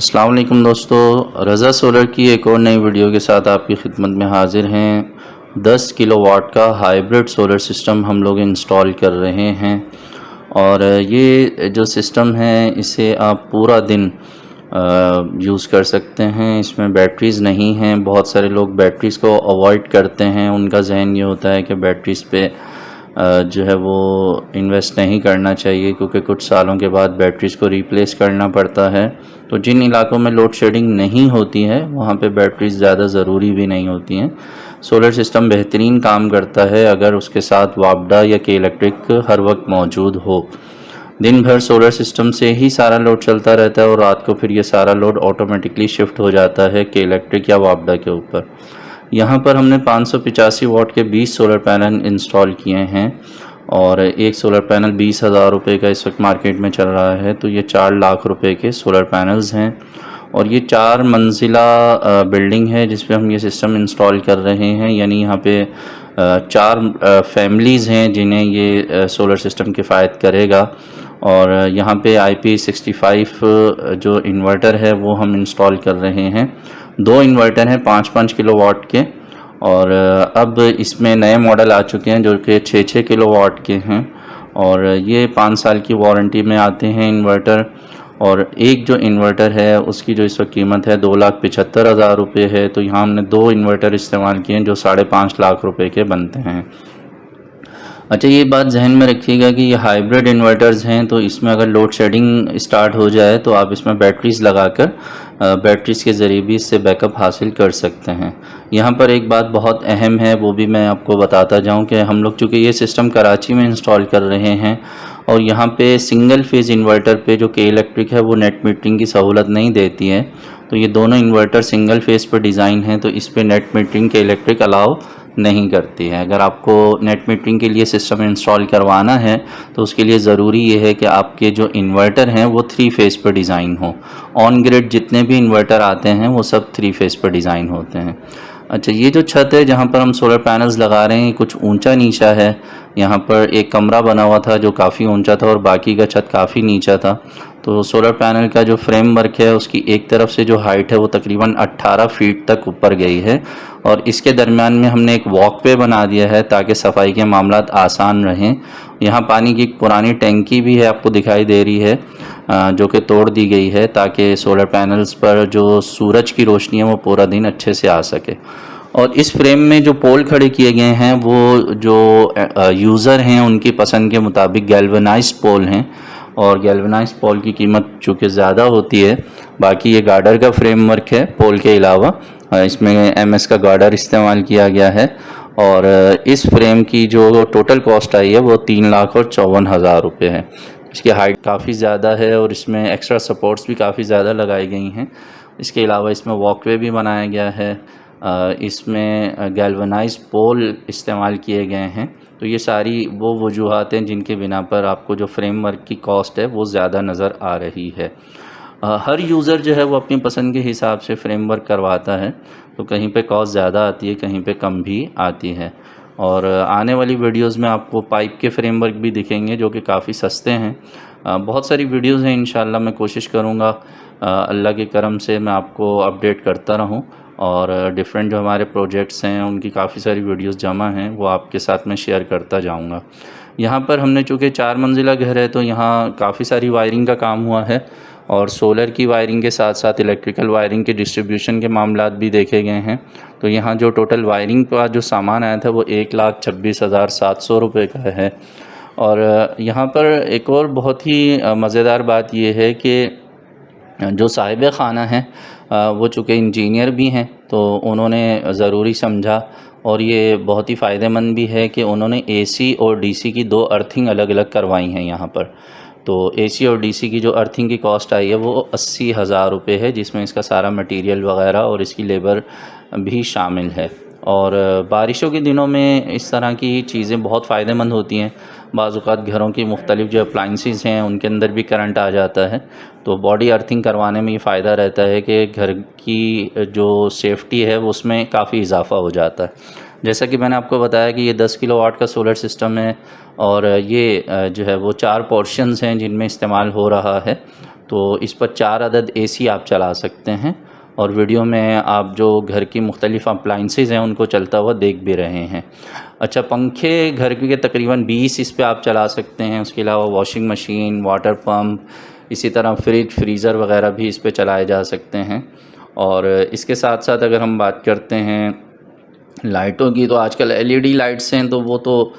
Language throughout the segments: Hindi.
अस्सलाम वालेकुम दोस्तों, रज़ा सोलर की एक और नई वीडियो के साथ आपकी खिदमत में हाज़िर हैं। 10 किलोवाट का हाइब्रिड सोलर सिस्टम हम लोग इंस्टॉल कर रहे हैं और ये जो सिस्टम है इसे आप पूरा दिन यूज़ कर सकते हैं। इसमें बैटरीज़ नहीं हैं। बहुत सारे लोग बैटरीज़ को अवॉइड करते हैं। उनका जहन ये होता है कि बैटरीज़ पे जो है वो इन्वेस्ट नहीं करना चाहिए, क्योंकि कुछ सालों के बाद बैटरीज़ को रिप्लेस करना पड़ता है। तो जिन इलाकों में लोड शेडिंग नहीं होती है वहाँ पे बैटरीज़ ज़्यादा ज़रूरी भी नहीं होती हैं। सोलर सिस्टम बेहतरीन काम करता है अगर उसके साथ वापडा या के इलेक्ट्रिक हर वक्त मौजूद हो। दिन भर सोलर सिस्टम से ही सारा लोड चलता रहता है और रात को फिर ये सारा लोड ऑटोमेटिकली शिफ्ट हो जाता है के इलेक्ट्रिक या वापडा के ऊपर। यहाँ पर हमने 585 वाट के 20 सोलर पैनल इंस्टॉल किए हैं और एक सोलर पैनल 20,000 रुपये का इस वक्त मार्केट में चल रहा है। तो ये 4 लाख रुपए के सोलर पैनल्स हैं और ये 4 मंजिला बिल्डिंग है जिस पे हम ये सिस्टम इंस्टॉल कर रहे हैं। यानी यहाँ पे 4 फैमिलीज़ हैं जिन्हें ये सोलर सिस्टम किफ़ायत करेगा। और यहाँ पे IP65 जो इन्वर्टर है वो हम इंस्टॉल कर रहे हैं। 2 इन्वर्टर हैं 5-5 किलोवाट के और अब इसमें नए मॉडल आ चुके हैं जो कि 6-6 किलोवाट के हैं और ये 5 साल की वारंटी में आते हैं इन्वर्टर। और एक जो इन्वर्टर है उसकी जो इस वक्त कीमत है 2,75,000 रुपये है। तो यहाँ हमने 2 इन्वर्टर इस्तेमाल किए हैं जो 5.5 लाख रुपए के बनते हैं। अच्छा, ये बात जहन में रखिएगा कि ये हाइब्रिड इन्वर्टर्स हैं, तो इसमें अगर लोड शेडिंग स्टार्ट हो जाए तो आप इसमें बैटरीज़ लगाकर बैटरीज़ के ज़रिए भी इससे बैकअप हासिल कर सकते हैं। यहाँ पर एक बात बहुत अहम है, वो भी मैं आपको बताता जाऊँ कि हम लोग चूँकि ये सिस्टम कराची में इंस्टॉल कर रहे हैं और यहाँ पे सिंगल फेज़ इन्वर्टर पे जो के इलेक्ट्रिक है वो नेट मीटरिंग की सहूलत नहीं देती है। तो ये दोनों इन्वर्टर सिंगल फेज़ पर डिज़ाइन है, तो इस पर नेट मीटरिंग के इलेक्ट्रिक अलाउ नहीं करती है। अगर आपको नेट मीटरिंग के लिए सिस्टम इंस्टॉल करवाना है तो उसके लिए ज़रूरी ये है कि आपके जो इन्वर्टर हैं वो 3 फेज़ पर डिज़ाइन हो। ऑन ग्रिड जितने भी इन्वर्टर आते हैं वो सब 3 फेज़ पर डिज़ाइन होते हैं। अच्छा, ये जो छत है जहाँ पर हम सोलर पैनल्स लगा रहे हैं कुछ ऊंचा नीचा है। यहाँ पर एक कमरा बना हुआ था जो काफ़ी ऊंचा था और बाकी का छत काफ़ी नीचा था। तो सोलर पैनल का जो फ्रेम वर्क है उसकी एक तरफ से जो हाइट है वो तकरीबन 18 फीट तक ऊपर गई है और इसके दरमियान में हमने एक वॉकवे बना दिया है ताकि सफाई के मामलात आसान रहें। यहाँ पानी की एक पुरानी टैंकी भी है, आपको दिखाई दे रही है, जो कि तोड़ दी गई है ताकि सोलर पैनल्स पर जो सूरज की रोशनी है वो पूरा दिन अच्छे से आ सके। और इस फ्रेम में जो पोल खड़े किए गए हैं वो जो यूज़र हैं उनकी पसंद के मुताबिक गैल्वेनाइज्ड पोल हैं और गैल्वेनाइज्ड पोल की कीमत चूँकि ज़्यादा होती है। बाकी ये गार्डर का फ्रेमवर्क है पोल के अलावा, इसमें MS का गार्डर इस्तेमाल किया गया है और इस फ्रेम की जो टोटल कॉस्ट आई है वो 3,54,000 रुपये है। इसकी हाइट काफ़ी ज़्यादा है और इसमें एक्स्ट्रा सपोर्ट्स भी काफ़ी ज़्यादा लगाई गई हैं। इसके अलावा इसमें वॉकवे भी बनाया गया है, इसमें गैल्वेनाइज्ड पोल इस्तेमाल किए गए हैं। तो ये सारी वो वजूहात हैं जिनके बिना पर आपको जो फ्रेमवर्क की कॉस्ट है वो ज़्यादा नज़र आ रही है। हर यूज़र जो है वो अपनी पसंद के हिसाब से फ्रेमवर्क करवाता है, तो कहीं पे कॉस्ट ज़्यादा आती है, कहीं पे कम भी आती है। और आने वाली वीडियोस में आपको पाइप के फ्रेमवर्क भी दिखेंगे जो कि काफ़ी सस्ते हैं। बहुत सारी वीडियोस हैं, इंशाल्लाह मैं कोशिश करूँगा अल्लाह के करम से मैं आपको अपडेट करता रहूँ और डिफरेंट जो हमारे प्रोजेक्ट्स हैं उनकी काफ़ी सारी वीडियोस जमा हैं वो आपके साथ में शेयर करता जाऊँगा। यहाँ पर हमने चूँकि 4 मंजिला घर है तो यहाँ काफ़ी सारी वायरिंग का काम हुआ है और सोलर की वायरिंग के साथ साथ इलेक्ट्रिकल वायरिंग के डिस्ट्रीब्यूशन के मामलात भी देखे गए हैं। तो यहाँ जो टोटल वायरिंग का जो सामान आया था वो 1,26,700 रुपये का है। और यहाँ पर एक और बहुत ही मज़ेदार बात ये है कि जो साहिब खाना है वो चूँकि इंजीनियर भी हैं तो उन्होंने ज़रूरी समझा और ये बहुत ही फ़ायदेमंद भी है कि उन्होंने AC और DC की 2 अर्थिंग अलग अलग करवाई हैं यहाँ पर। तो AC और DC की जो अर्थिंग की कॉस्ट आई है वो 80,000 रुपये है, जिसमें इसका सारा मटेरियल वगैरह और इसकी लेबर भी शामिल है। और बारिशों के दिनों में इस तरह की चीज़ें बहुत फ़ायदेमंद होती हैं। बाज़ औक़ात घरों की मुख्तलिफ़ जो अप्लाइंसेस हैं उनके अंदर भी करंट आ जाता है, तो बॉडी अर्थिंग करवाने में ये फ़ायदा रहता है कि घर की जो सेफ्टी है वो उसमें काफ़ी इजाफ़ा हो जाता है। जैसा कि मैंने आपको बताया कि ये 10 किलोवाट का सोलर सिस्टम है और ये जो है वो 4 पोर्शंस हैं जिनमें इस्तेमाल हो रहा है। तो इस पर 4 अदद AC आप चला सकते हैं और वीडियो में आप जो घर की मुख्तलिफ़ अप्लाइंसेस हैं उनको चलता हुआ देख भी रहे हैं। अच्छा, पंखे घर के तकरीबन 20 इस पे आप चला सकते हैं। उसके अलावा वॉशिंग मशीन, वाटर पम्प, इसी तरह फ्रिज, फ्रीज़र वगैरह भी इस पे चलाए जा सकते हैं। और इसके साथ साथ अगर हम बात करते हैं लाइटों की, तो आजकल LED लाइट्स हैं, तो वो तो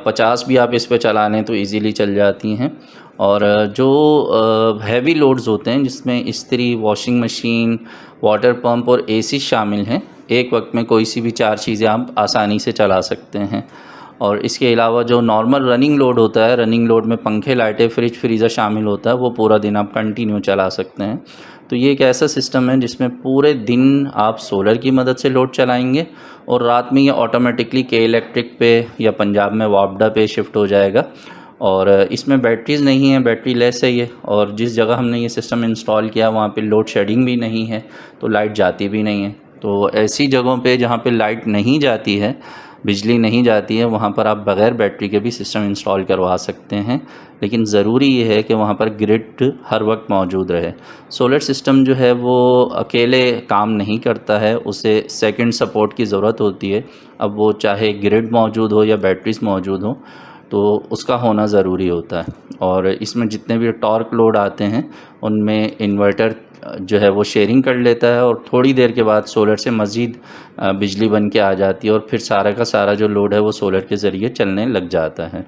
50 भी आप इस पे चला लें तो इजीली चल जाती हैं। और जो हैवी लोड्स होते हैं जिसमें इस्त्री, वॉशिंग मशीन, वाटर पंप और AC शामिल हैं, एक वक्त में कोई सी भी 4 चीज़ें आप आसानी से चला सकते हैं। और इसके अलावा जो नॉर्मल रनिंग लोड होता है, रनिंग लोड में पंखे, लाइटें, फ्रिज, फ्रीज़र शामिल होता है, वो पूरा दिन आप कंटिन्यू चला सकते हैं। तो ये एक ऐसा सिस्टम है जिसमें पूरे दिन आप सोलर की मदद से लोड चलाएंगे और रात में ये ऑटोमेटिकली के इलेक्ट्रिक पे या पंजाब में वापडा पे शिफ्ट हो जाएगा। और इसमें बैटरीज़ नहीं है, बैटरी लेस है ये। और जिस जगह हमने ये सिस्टम इंस्टॉल किया वहाँ पे लोड शेडिंग भी नहीं है, तो लाइट जाती भी नहीं है। तो ऐसी जगहों पे जहाँ पे लाइट नहीं जाती है, बिजली नहीं जाती है, वहाँ पर आप बग़ैर बैटरी के भी सिस्टम इंस्टॉल करवा सकते हैं। लेकिन ज़रूरी ये है कि वहाँ पर ग्रिड हर वक्त मौजूद रहे। सोलर सिस्टम जो है वो अकेले काम नहीं करता है, उसे सेकंड सपोर्ट की ज़रूरत होती है। अब वो चाहे ग्रिड मौजूद हो या बैटरीज मौजूद हो, तो उसका होना ज़रूरी होता है। और इसमें जितने भी टॉर्क लोड आते हैं उनमें इन्वर्टर जो है वो शेयरिंग कर लेता है और थोड़ी देर के बाद सोलर से मज़ीद बिजली बन के आ जाती है और फिर सारा का सारा जो लोड है वो सोलर के ज़रिए चलने लग जाता है।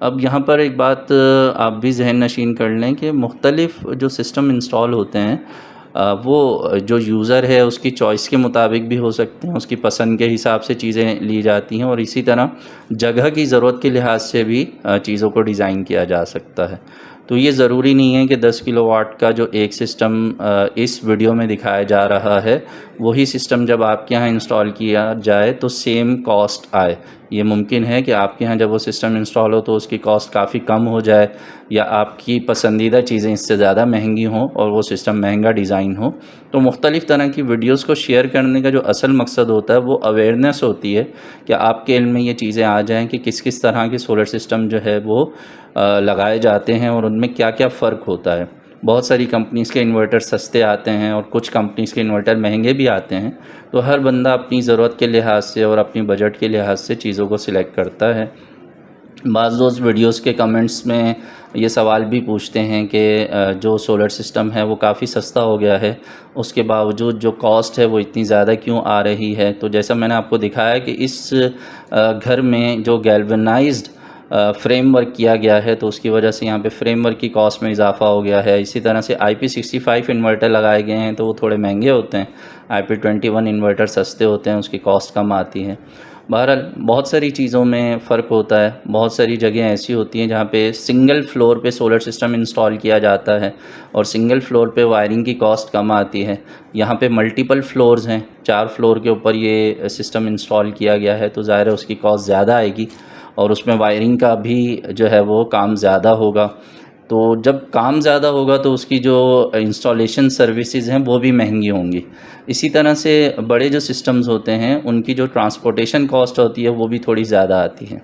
अब यहाँ पर एक बात आप भी जहन नशीन कर लें कि मुख्तलिफ़ जो सिस्टम इंस्टॉल होते हैं वो जो यूज़र है उसकी चॉइस के मुताबिक भी हो सकते हैं, उसकी पसंद के हिसाब से चीज़ें ली जाती हैं और इसी तरह जगह की ज़रूरत के लिहाज से भी चीज़ों को डिज़ाइन किया जा सकता है। तो ये ज़रूरी नहीं है कि 10 किलोवाट का जो एक सिस्टम इस वीडियो में दिखाया जा रहा है, वही सिस्टम जब आपके यहाँ इंस्टॉल किया जाए तो सेम कॉस्ट आए। ये मुमकिन है कि आपके यहाँ जब वो सिस्टम इंस्टॉल हो तो उसकी कॉस्ट काफ़ी कम हो जाए, या आपकी पसंदीदा चीज़ें इससे ज़्यादा महंगी हों और वो सिस्टम महंगा डिज़ाइन हो। तो मुख्तलिफ़ तरह की वीडियोज़ को शेयर करने का जो असल मकसद होता है वो अवेयरनेस होती है कि आपके इल्म में ये चीज़ें आ जाएँ कि किस किस तरह के सोलर सिस्टम जो है वो लगाए जाते हैं और उनमें क्या क्या फ़र्क होता है। बहुत सारी कंपनीज़ के इन्वर्टर सस्ते आते हैं और कुछ कंपनीज़ के इन्वर्टर महंगे भी आते हैं। तो हर बंदा अपनी ज़रूरत के लिहाज से और अपनी बजट के लिहाज से चीज़ों को सिलेक्ट करता है। बाज़ दोस्त वीडियोस के कमेंट्स में ये सवाल भी पूछते हैं कि जो सोलर सिस्टम है वो काफ़ी सस्ता हो गया है, उसके बावजूद जो कॉस्ट है वो इतनी ज़्यादा क्यों आ रही है। तो जैसा मैंने आपको दिखाया कि इस घर में जो गैल्वेनाइज्ड फ्रेमवर्क किया गया है तो उसकी वजह से यहाँ पे फ्रेमवर्क की कॉस्ट में इजाफा हो गया है। इसी तरह से IP65 इन्वर्टर लगाए गए हैं तो वो थोड़े महंगे होते हैं, IP21 इन्वर्टर सस्ते होते हैं, उसकी कॉस्ट कम आती है। बहरहाल बहुत सारी चीज़ों में फ़र्क होता है। बहुत सारी जगह ऐसी होती हैं जहाँ पे सिंगल फ्लोर पे सोलर सिस्टम इंस्टॉल किया जाता है और सिंगल फ्लोर पे वायरिंग की कॉस्ट कम आती है। यहाँ पे मल्टीपल फ्लोर्स हैं, 4 फ्लोर के ऊपर ये सिस्टम इंस्टॉल किया गया है, तो ज़ाहिर है उसकी कॉस्ट ज़्यादा आएगी और उसमें वायरिंग का भी जो है वो काम ज़्यादा होगा। तो जब काम ज़्यादा होगा तो उसकी जो इंस्टॉलेशन सर्विसेज हैं वो भी महंगी होंगी। इसी तरह से बड़े जो सिस्टम्स होते हैं उनकी जो ट्रांसपोर्टेशन कॉस्ट होती है वो भी थोड़ी ज़्यादा आती है।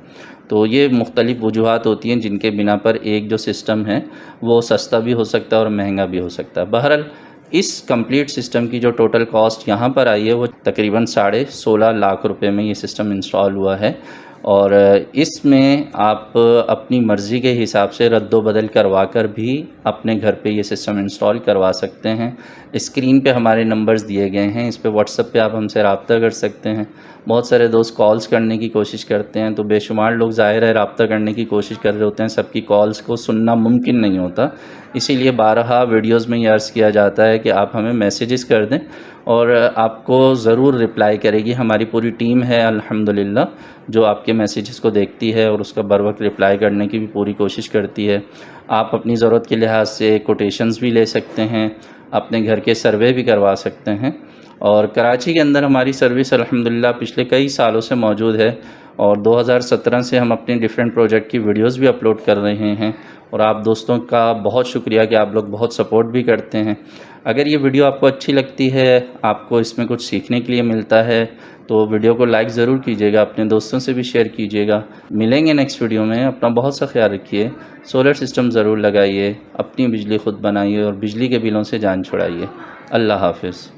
तो ये मुख्तलिफ़ वजूहात होती हैं जिनके बिना पर एक जो सिस्टम है वो सस्ता भी हो सकता है और महंगा भी हो सकता है। बहरहाल इस कंप्लीट सिस्टम की जो टोटल कॉस्ट यहाँ पर आई है वो तकरीबन 16.5 लाख रुपए में ये सिस्टम इंस्टॉल हुआ है। और इसमें आप अपनी मर्ज़ी के हिसाब से रद्दो बदल करवा कर भी अपने घर पे ये सिस्टम इंस्टॉल करवा सकते हैं। स्क्रीन पे हमारे नंबर्स दिए गए हैं, इस पे व्हाट्सएप पे आप हमसे रब्ता कर सकते हैं। बहुत सारे दोस्त कॉल्स करने की कोशिश करते हैं, तो बेशुमार लोग ज़ाहिर है रब्ता करने की कोशिश कर रहे होते हैं, सबकी कॉल्स को सुनना मुमकिन नहीं होता। इसीलिए बारहा वीडियोज़ में ये अर्ज़ किया जाता है कि आप हमें मैसेजेस कर दें और आपको ज़रूर रिप्लाई करेगी। हमारी पूरी टीम है अल्हम्दुलिल्लाह जो आपके मैसेजेस को देखती है और उसका बर वक्त रिप्लाई करने की भी पूरी कोशिश करती है। आप अपनी ज़रूरत के लिहाज से कोटेशंस भी ले सकते हैं, अपने घर के सर्वे भी करवा सकते हैं। और कराची के अंदर हमारी सर्विस अल्हम्दुलिल्लाह पिछले कई सालों से मौजूद है और 2017 से हम अपने डिफरेंट प्रोजेक्ट की वीडियोस भी अपलोड कर रहे हैं। और आप दोस्तों का बहुत शुक्रिया कि आप लोग बहुत सपोर्ट भी करते हैं। अगर ये वीडियो आपको अच्छी लगती है, आपको इसमें कुछ सीखने के लिए मिलता है, तो वीडियो को लाइक ज़रूर कीजिएगा, अपने दोस्तों से भी शेयर कीजिएगा। मिलेंगे नेक्स्ट वीडियो में। अपना बहुत सा ख्याल रखिए। सोलर सिस्टम ज़रूर लगाइए, अपनी बिजली खुद बनाइए और बिजली के बिलों से जान छुड़ाइए। अल्लाह हाफ़िज़।